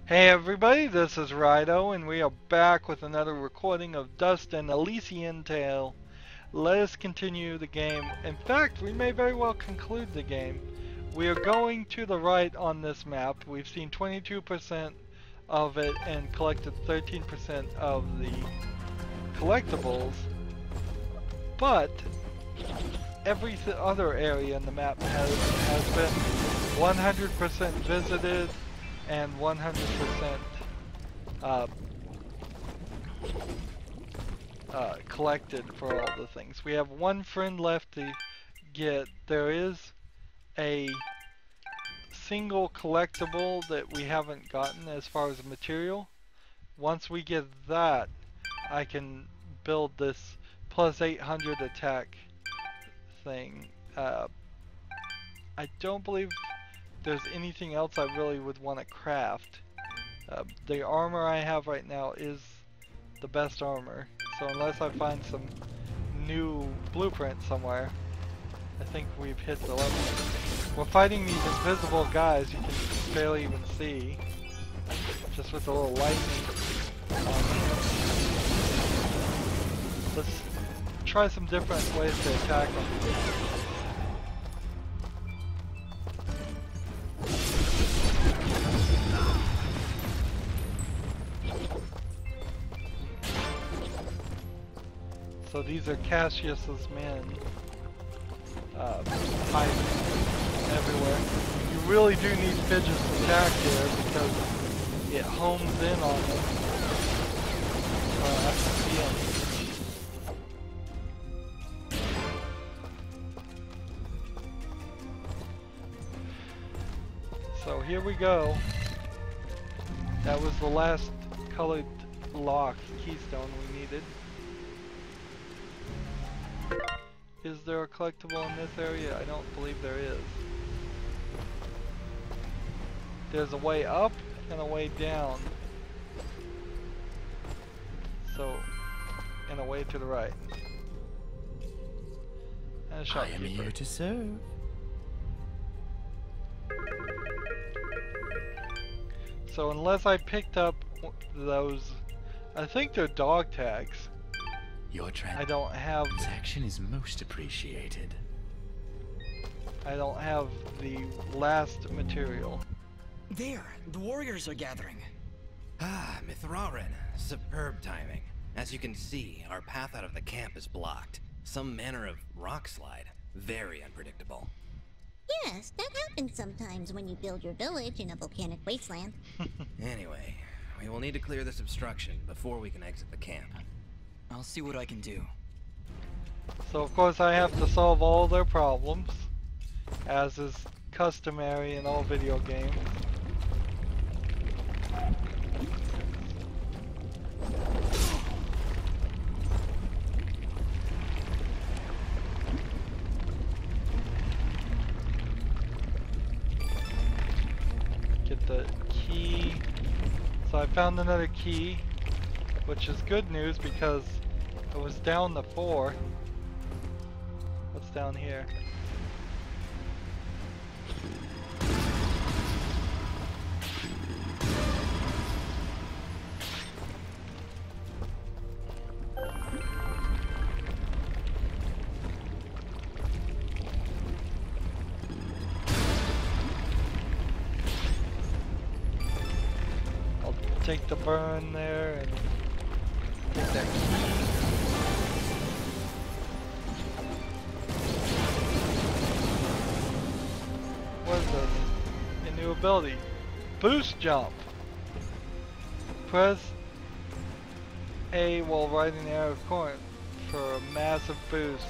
Hey everybody, this is Rydo, and we are back with another recording of Dust and Elysian Tale. Let us continue the game. In fact, we may very well conclude the game. We are going to the right on this map. We've seen 22% of it and collected 13% of the collectibles. But every other area in the map has been 100% visited and 100% collected for all the things. We have one friend left to get. There is a single collectible that we haven't gotten as far as material. Once we get that, I can build this plus 800 attack thing. I don't believe there's anything else I really would want to craft. The armor I have right now is the best armor, so unless I find some new blueprint somewhere, I think we've hit the level. We're fighting these invisible guys you can barely even see, just with a little lightning on them. Let's try some different ways to attack them. So these are Cassius's men, hiding everywhere. You really do need Fidget's attack here because it homes in on them. I can see him. So here we go. That was the last colored lock keystone we needed. Is there a collectible in this area? I don't believe there is. There's a way up and a way down. So, and a way to the right. And a shopkeeper. I am here to serve. So unless I picked up those, I think they're dog tags. Your I don't have. transaction is most appreciated. I don't have the last material. There, the warriors are gathering. Ah, Mithrarin. Superb timing. As you can see, our path out of the camp is blocked. Some manner of rock slide. Very unpredictable. Yes, that happens sometimes when you build your village in a volcanic wasteland. Anyway, we will need to clear this obstruction before we can exit the camp. I'll see what I can do. So of course I have to solve all their problems, as is customary in all video games. Get the key. So I found another key, which is good news because it was down to 4. What's down here? I'll take the burn there and get that key. What is this? A new ability. Boost jump. Press A while riding the arrow corner for a massive boost.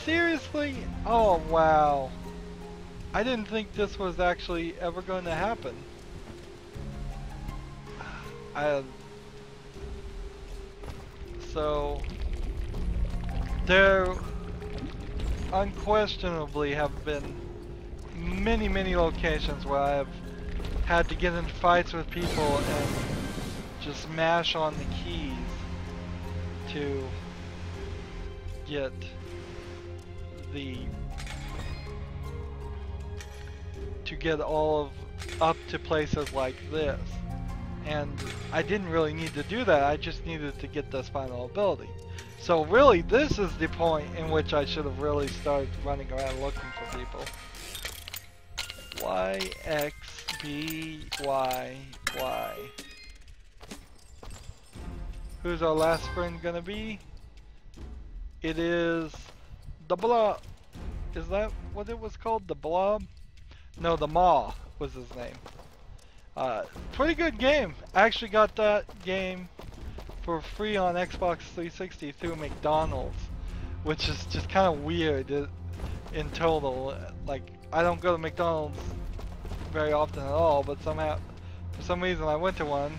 Seriously? Oh wow. I didn't think this was actually ever going to happen. So there unquestionably have been many locations where I have had to get in fights with people and just mash on the keys to get the to get all of up to places like this. And I didn't really need to do that, I just needed to get this final ability. So really, this is the point in which I should have really started running around looking for people. Y, X, B, Y, Y. Who's our last friend gonna be? It is the Blob. Is that what it was called? The Blob? No, the Maw was his name. Pretty good game. I actually got that game for free on Xbox 360 through McDonald's, which is just kind of weird in total. Like, I don't go to McDonald's very often at all, but somehow, for some reason, I went to one.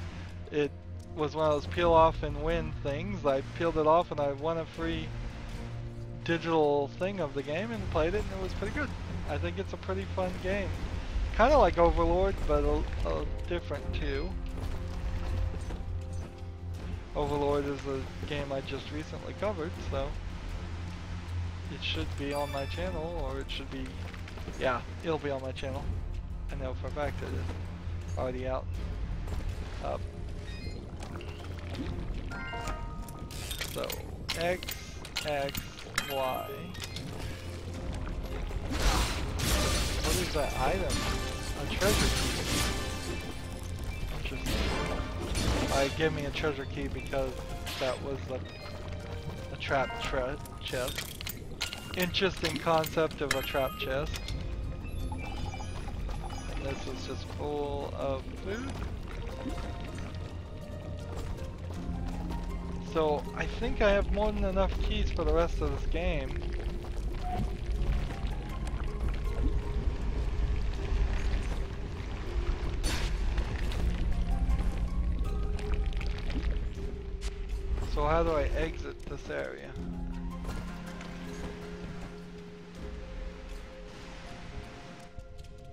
It was one of those peel off and win things. I peeled it off and I won a free digital thing of the game and played it, and it was pretty good. I think it's a pretty fun game. Kind of like Overlord, but a different too. Overlord is a game I just recently covered, so it should be on my channel, or it should be, yeah, it'll be on my channel. I know for a fact it is already out. So, X, X, Y. What is that item? A treasure key. Interesting. Alright, give me a treasure key because that was a trap chest. Interesting concept of a trap chest. And this is just full of food. So I think I have more than enough keys for the rest of this game. So how do I exit this area?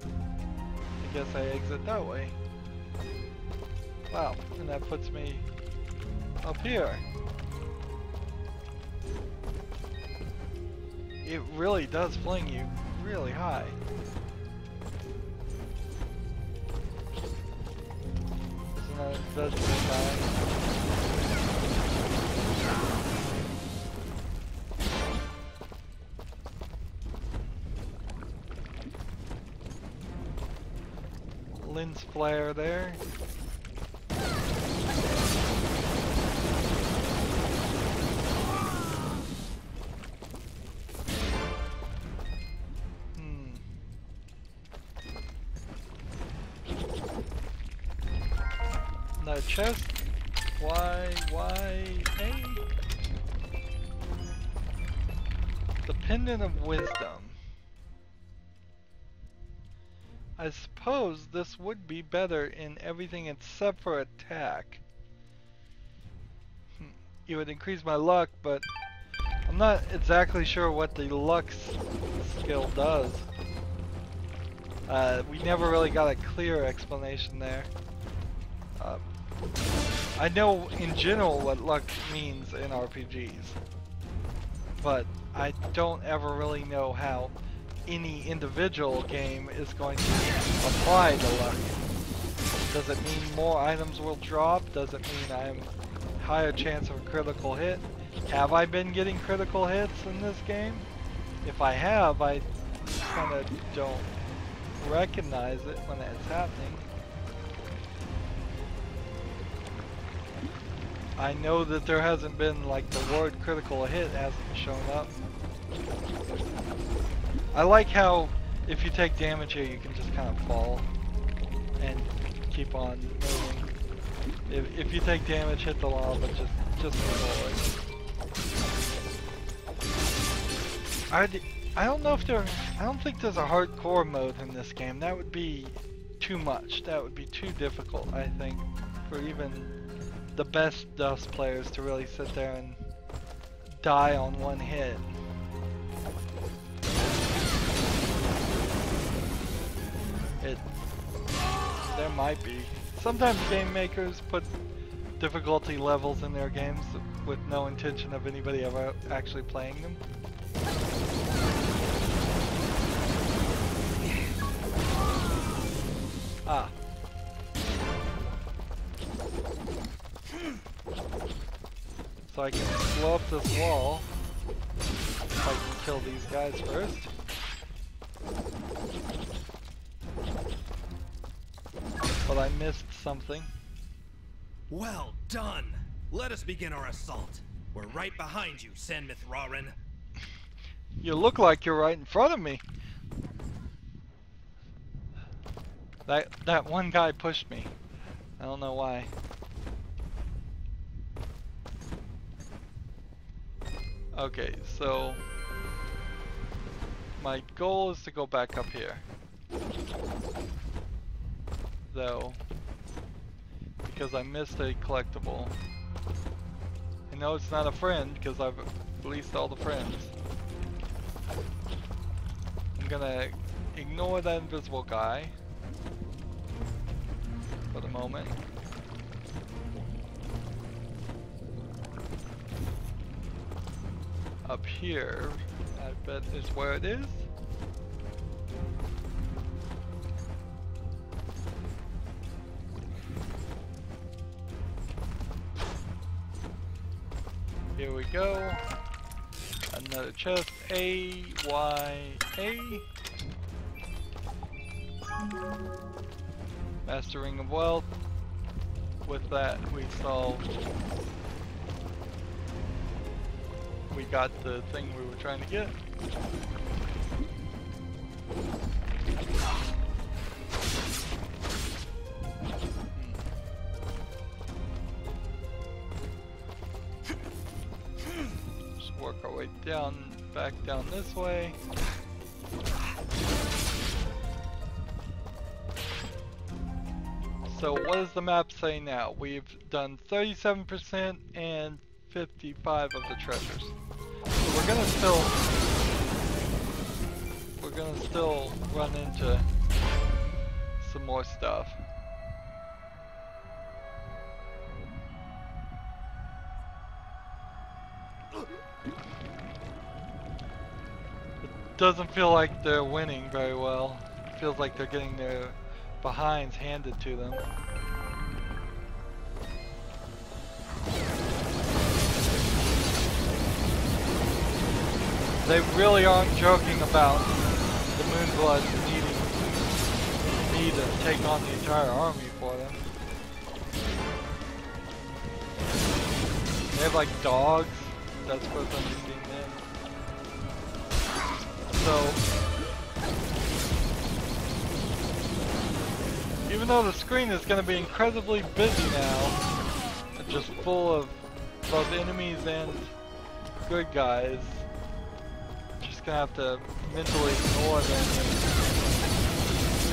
I guess I exit that way. Wow, and that puts me up here. It really does fling you really high. Isn't that vegetable guy? Lens flare there. No chest. Y, A. The pendant of wisdom. I suppose this would be better in everything except for attack. It would increase my luck, but I'm not exactly sure what the luck skill does. We never really got a clear explanation there. I know in general what luck means in RPGs, but I don't ever really know how any individual game is going to apply the luck. Does it mean more items will drop? Does it mean I'm higher chance of a critical hit? Have I been getting critical hits in this game? If I have, I kind of don't recognize it when it's happening. I know that there hasn't been, like, the word critical hit hasn't shown up. I like how if you take damage here you can just kind of fall and keep on moving. If you take damage, hit the lava, just move forward. I don't know if I don't think there's a hardcore mode in this game. That would be too much. That would be too difficult, I think, for even the best Dust players to really sit there and die on one hit. There might be. Sometimes game makers put difficulty levels in their games with no intention of anybody ever actually playing them. Ah. So I can blow up this wall. If I can kill these guys first. But I missed something. Well done! Let us begin our assault. We're right behind you, San Mithrarin. You look like you're right in front of me. That one guy pushed me. I don't know why. Okay, so my goal is to go back up here. Though, because I missed a collectible. I know it's not a friend because I've released all the friends. I'm gonna ignore that invisible guy for the moment. Up here, I bet is where it is. Here we go. Another chest. A, Y, A. Master Ring of Wealth. With that, we got the thing we were trying to get. Just work our way down, back down this way. So what does the map say now? We've done 37% and 55 of the treasures. So we're gonna still run into some more stuff. It doesn't feel like they're winning very well. It feels like they're getting their behinds handed to them. They really aren't joking about the Moonbloods needing me to take on the entire army for them. They have like dogs. That's supposed to be seen them. So, even though the screen is going to be incredibly busy now, just full of both enemies and good guys, just gonna have to mentally ignore them and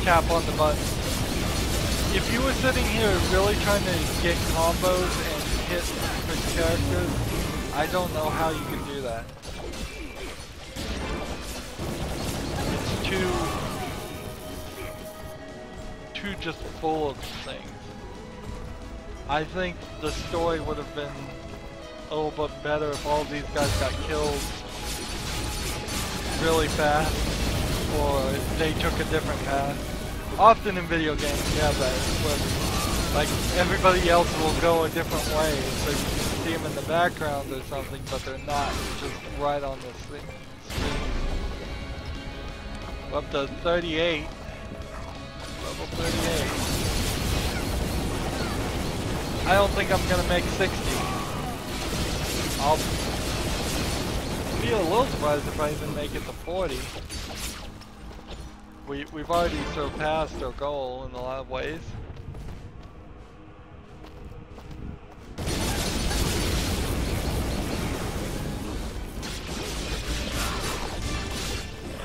tap on the button. If you were sitting here really trying to get combos and hit good characters, I don't know how you can do that. It's too just full of things. I think the story would have been a little bit better if all these guys got killed really fast, or they took a different path. Often in video games you have that, where like everybody else will go a different way, so you can see them in the background or something, but they're not just right on the screen. We're up to 38. Level 38. I don't think I'm gonna make 60. I'll be a little surprised if I even make it to 40. We've already surpassed our goal in a lot of ways.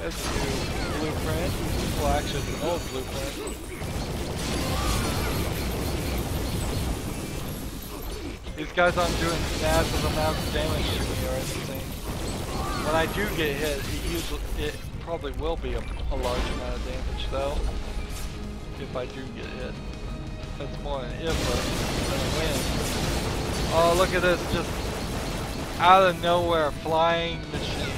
There's a new blueprint. Well, actually, it's an old blueprint. These guys aren't doing massive amounts of damage to me or anything. When I do get hit, it probably will be a large amount of damage though. If I do get hit. That's more an if than a win. Oh, look at this, just out of nowhere flying machine.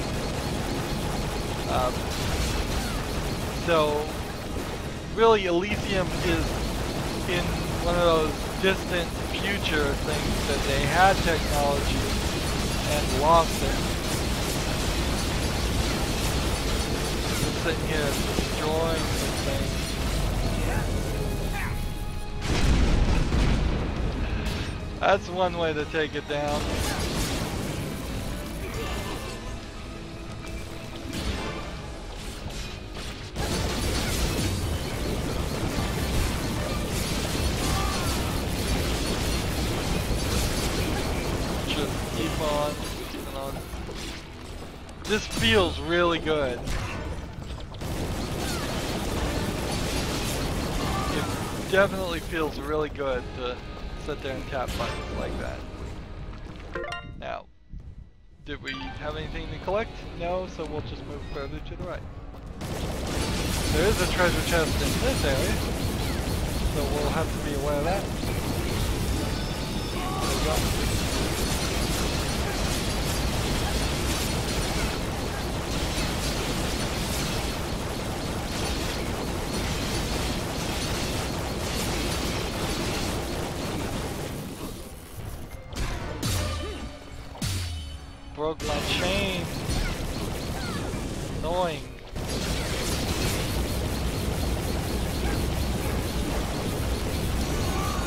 So really Elysium is in one of those distant future things that they had technology and lost it. Just sitting here destroying this thing. That's one way to take it down. Just keep on, keeping on. This feels really good. It definitely feels really good to sit there and tap buttons like that. Now, did we have anything to collect? No, so we'll just move further to the right. There is a treasure chest in this area, so we'll have to be aware of that. There we go. Broke my chain. Annoying.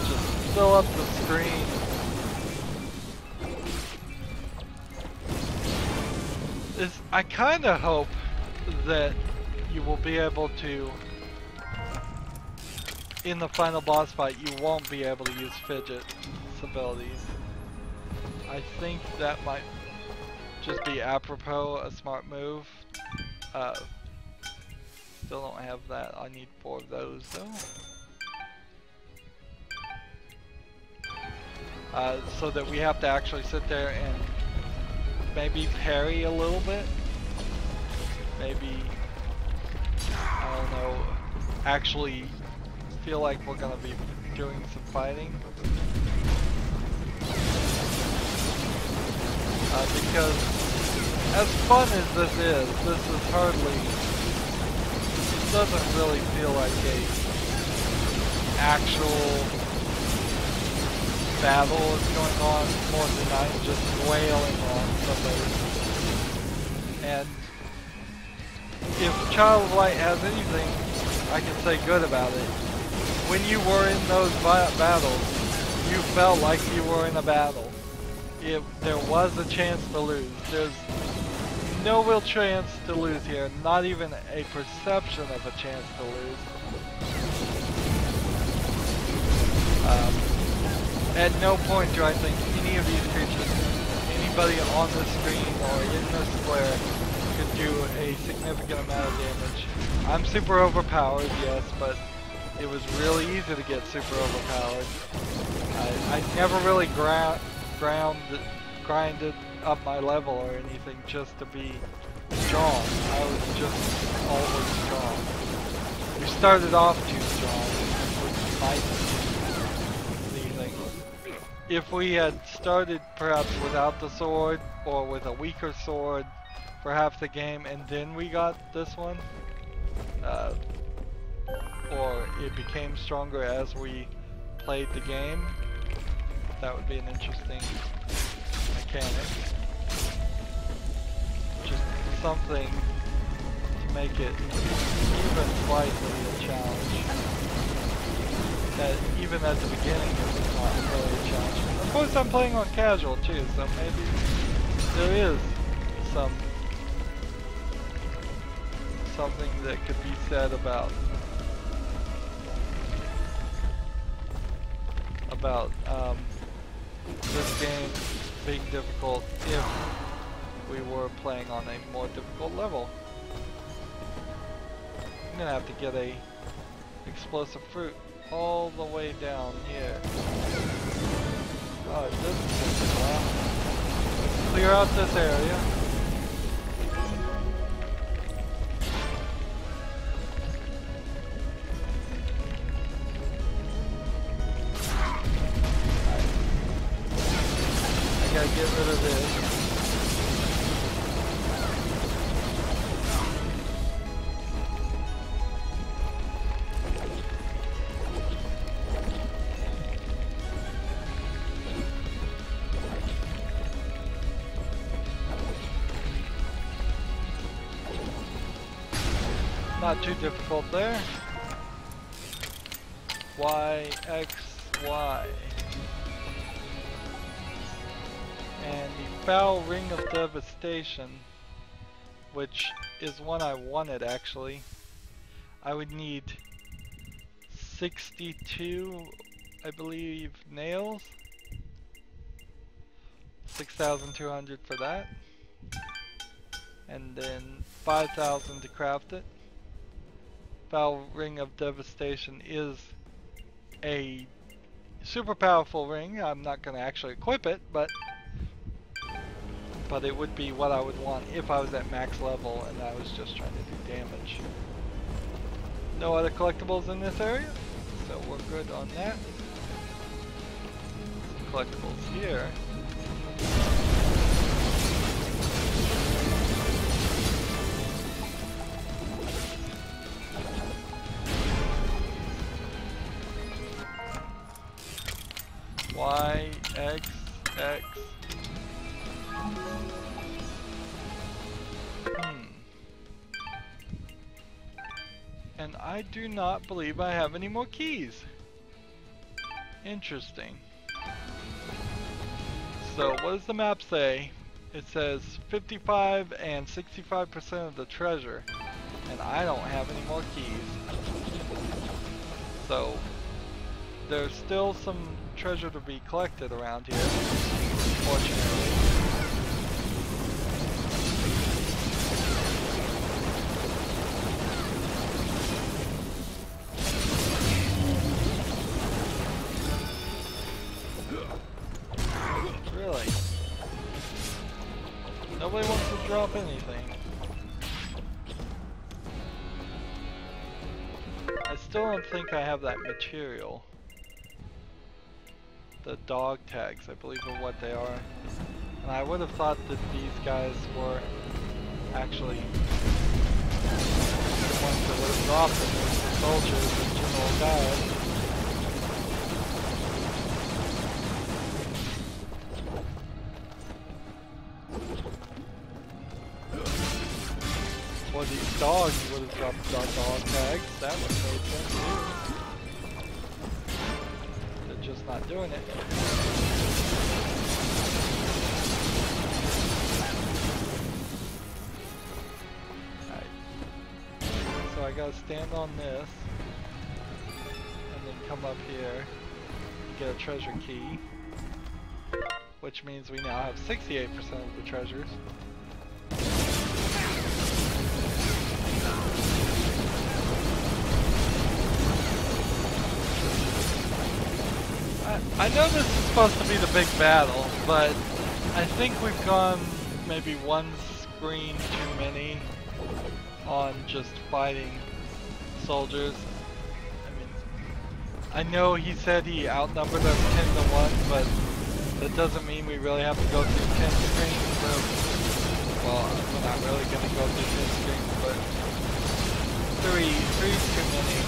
Just fill up the screen. I kind of hope that you will be able to, in the final boss fight, you won't be able to use Fidget's abilities. I think that might just be apropos, a smart move. Still don't have that. I need 4 of those though. So that we have to actually sit there and maybe parry a little bit. Maybe, I don't know, actually feel like we're gonna be doing some fighting. Because as fun as this is hardly, it doesn't really feel like a actual battle is going on more than I'm just wailing on somebody. And if Child of Light has anything I can say good about it, when you were in those battles, you felt like you were in a battle. If there was a chance to lose, there's no real chance to lose here, not even a perception of a chance to lose. At no point do I think any of these creatures, anybody on the screen or in the square, could do a significant amount of damage. I'm super overpowered, yes, but it was really easy to get super overpowered. I never really grinded up my level or anything just to be strong. I was just always strong. We started off too strong, which might be anything. If we had started perhaps without the sword or with a weaker sword for half the game and then we got this one, or it became stronger as we played the game, that would be an interesting mechanic. Just something to make it even slightly a challenge. That even at the beginning it was not really a challenge. Of course I'm playing on casual too, so maybe there is something that could be said about this game being difficult if we were playing on a more difficult level. I'm gonna have to get a explosive fruit all the way down here. Oh, this is taking a while. Clear out this area. I gotta get rid of this. Not too difficult there. Y, X, Y. And the Foul Ring of Devastation, which is one I wanted actually. I would need 62, I believe, nails. 6,200 for that. And then 5,000 to craft it. Foul Ring of Devastation is a super powerful ring. I'm not going to actually equip it, but it would be what I would want if I was at max level and I was just trying to do damage. No other collectibles in this area, so we're good on that. Some collectibles here. Y, X, X. And I do not believe I have any more keys. Interesting. So what does the map say? It says 55 and 65% of the treasure. And I don't have any more keys. So there's still some treasure to be collected around here, fortunately. Really? Nobody wants to drop anything. I still don't think I have that material. The dog tags, I believe, are what they are. And I would have thought that these guys were actually the ones that would have dropped them, the soldiers and general guys. Or these dogs would have dropped the dog tags. That would make sense too. They're just not doing it. Alright. So I gotta stand on this. And then come up here. And get a treasure key. Which means we now have 68% of the treasures. I know this is supposed to be the big battle, but I think we've gone maybe one screen too many on just fighting soldiers. I mean, I know he said he outnumbered us 10 to 1, but that doesn't mean we really have to go through 10 screens. Well, we're not really going to go through 10 screens, but three's too many.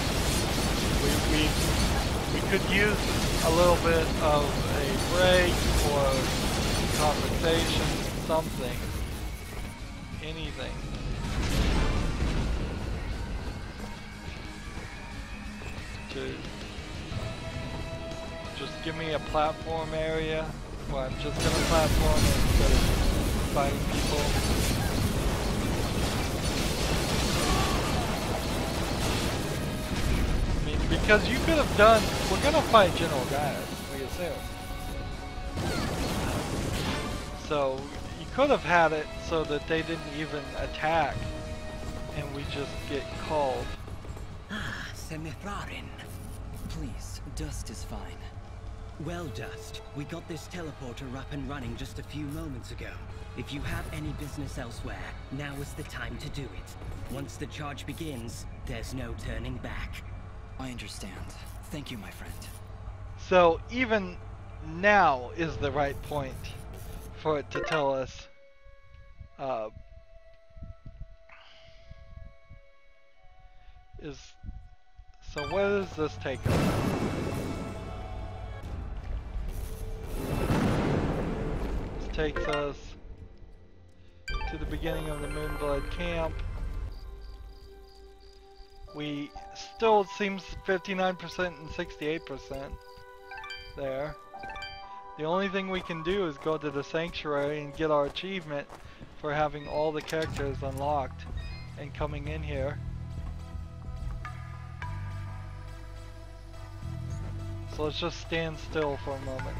We could use a little bit of a break or compensation, something, anything. To just give me a platform area where I'm just gonna platform instead of fighting people. Because you could have done, we're gonna fight General Gaius, we assume. So you could have had it so that they didn't even attack, and we just get called. Ah, Semifrarin. Please, Dust is fine. Well, Dust, we got this teleporter up and running just a few moments ago. If you have any business elsewhere, now is the time to do it. Once the charge begins, there's no turning back. I understand. Thank you, my friend. So even now is the right point for it to tell us so where does this take us? This takes us to the beginning of the Moonblood camp. We still, it seems 59% and 68% there. The only thing we can do is go to the sanctuary and get our achievement for having all the characters unlocked and coming in here. So let's just stand still for a moment.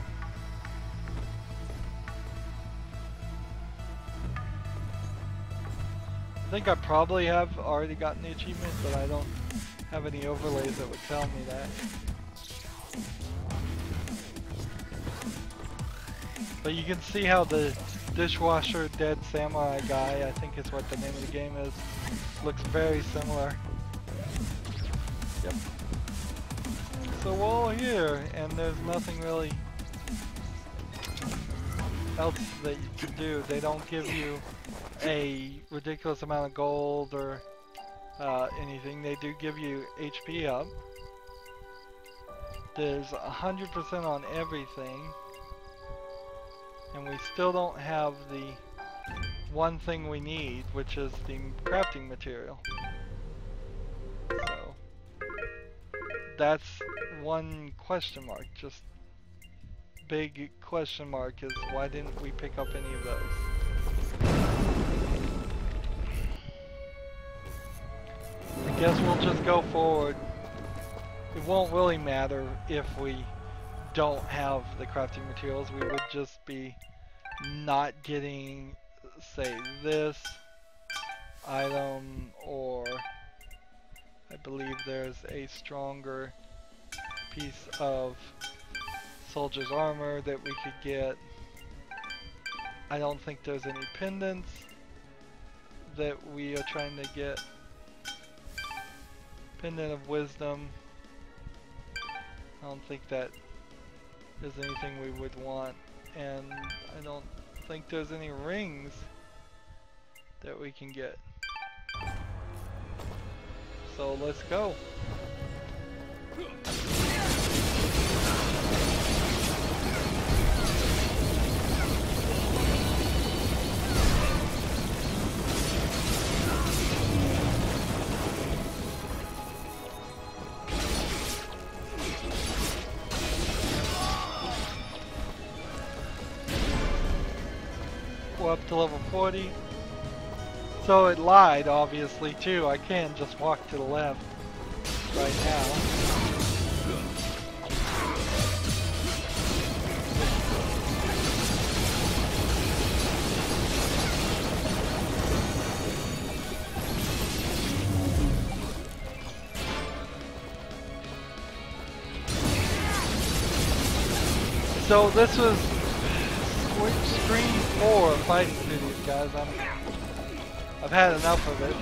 I think I probably have already gotten the achievement, but I don't have any overlays that would tell me that. But you can see how the dishwasher dead samurai guy, I think is what the name of the game is, looks very similar. Yep. So we're all here, and there's nothing really else that you can do. They don't give you a ridiculous amount of gold or anything. They do give you HP up. There's 100% on everything. And we still don't have the one thing we need, which is the crafting material. So that's one question mark, just big question mark, is why didn't we pick up any of those? I guess we'll just go forward. It won't really matter if we don't have the crafting materials. We would just be not getting, say, this item, or I believe there's a stronger piece of soldier's armor that we could get. I don't think there's any pendants that we are trying to get. Pendant of wisdom. I don't think that is anything we would want, and I don't think there's any rings that we can get. So let's go. We're up to level 40. So it lied, obviously, too. I can just walk to the left right now. So this was Screen 4 fighting videos, guys. I've had enough of it.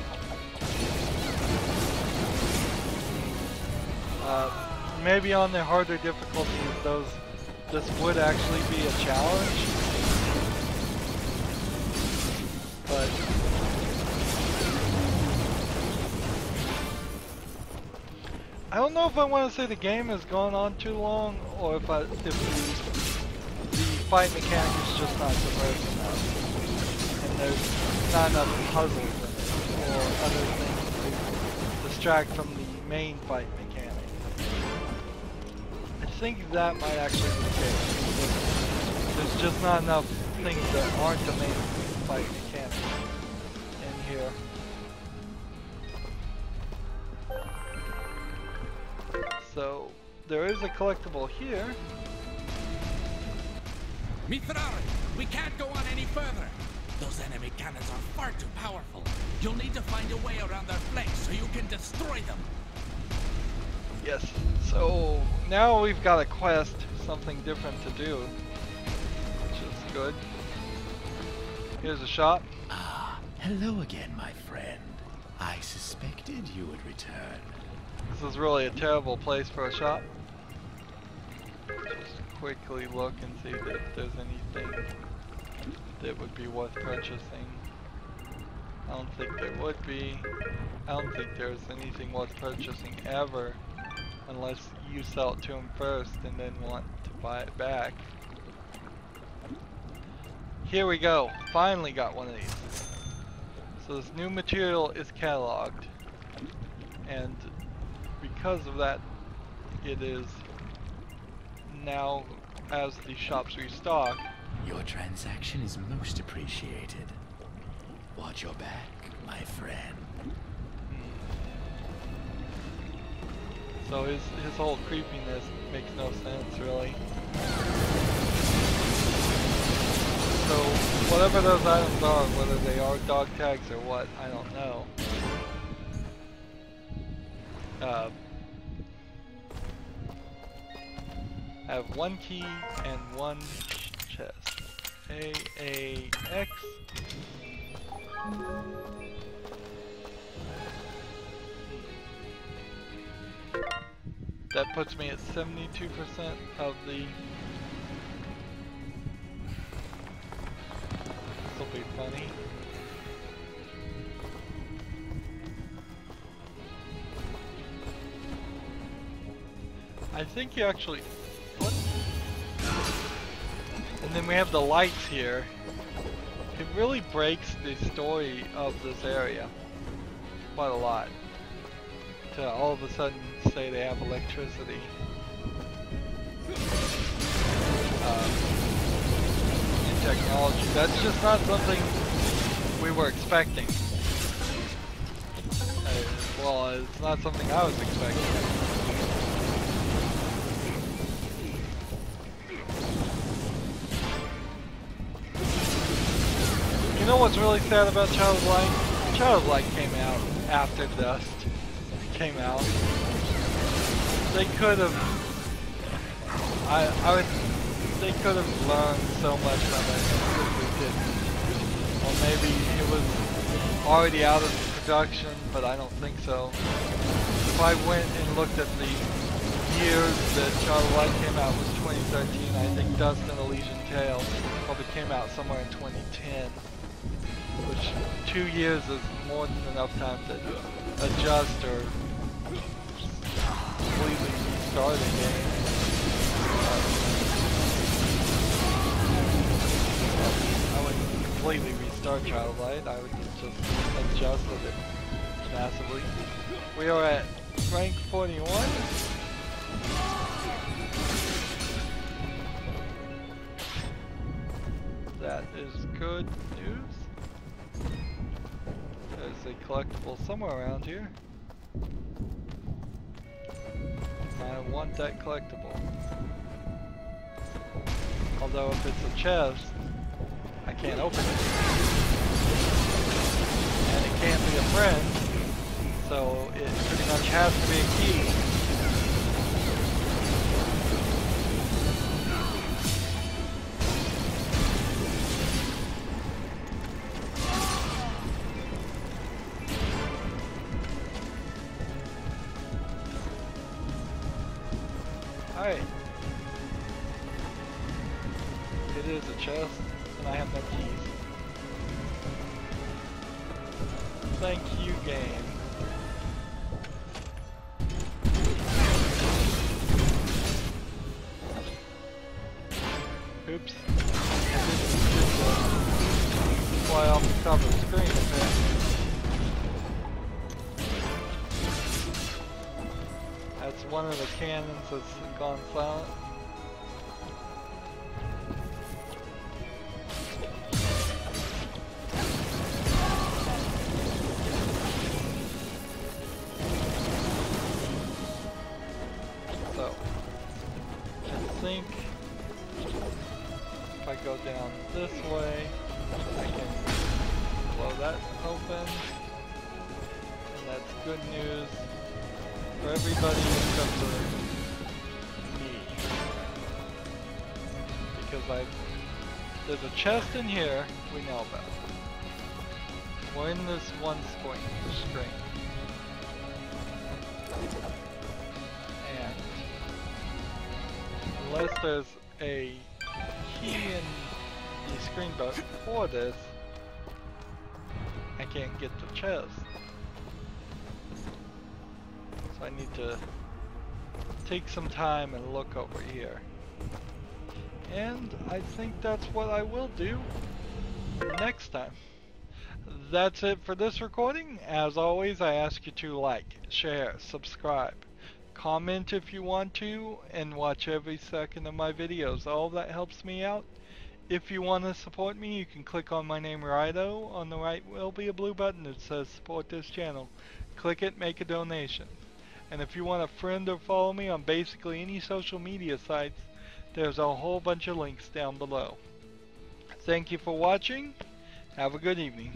Maybe on the harder difficulties, this would actually be a challenge. But I don't know if I want to say the game has gone on too long, or if the fight mechanic is just not diverse enough, and there's not enough puzzles in it, or other things to distract from the main fight mechanic. I think that might actually be the case. There's just not enough things that aren't the main fight mechanic in here. So there is a collectible here. Mithrarin, we can't go on any further. Those enemy cannons are far too powerful. You'll need to find a way around their flanks so you can destroy them. Yes, so now we've got a quest, something different to do, which is good. Here's a shop. Ah, hello again, my friend. I suspected you would return. This is really a terrible place for a shop. Just quickly look and see if there's anything that would be worth purchasing. I don't think there would be. I don't think there's anything worth purchasing ever, unless you sell it to him first and then want to buy it back. Here we go. Finally got one of these. So this new material is cataloged. and because of that, it is now, as the shops restock. Your transaction is most appreciated. Watch your back, my friend. So his whole creepiness makes no sense, really. So whatever those items are, whether they are dog tags or what, I don't know. I have one key and one chest. AAX. That puts me at 72% of the... This'll be funny. I think you actually... What? And then we have the lights here. It really breaks the story of this area quite a lot. To all of a sudden say they have electricity. In technology. That's just not something we were expecting. Well, it's not something I was expecting. You know what's really sad about Child of Light? Child of Light came out after Dust came out. They could have, they could have learned so much from it if we didn't. Or maybe it was already out of production, but I don't think so. If I went and looked at the years that Child of Light came out was 2013, I think Dust and Elysian Tale probably came out somewhere in 2010. Which 2 years is more than enough time to adjust or completely restart a game. I wouldn't completely restart Child of Light, I would just adjust it massively. We are at rank 41. That is good news. There's a collectible somewhere around here. I want that collectible. Although if it's a chest, I can't open it. And it can't be a friend, so it pretty much has to be a key. Alright. It is a chest, and I have no keys. Thank you, game. Oops. I didn't fly off the top of the screen a bit. That's one of the cannons that's gone silent. So, I think if I go down this way, I can blow that open. And that's good news for everybody except for me. Because there's a chest in here we know about. We're in this one screen. And unless there's a key in the screen before this, I can't get the chest. I need to take some time and look over here. And I think that's what I will do next time. that's it for this recording. As always, I ask you to like, share, subscribe, comment if you want to, and watch every second of my videos. All that helps me out. If you want to support me, you can click on my name, Rydo. On the right will be a blue button that says support this channel. Click it, make a donation. And if you want to friend or follow me on basically any social media sites, there's a whole bunch of links down below. Thank you for watching. Have a good evening.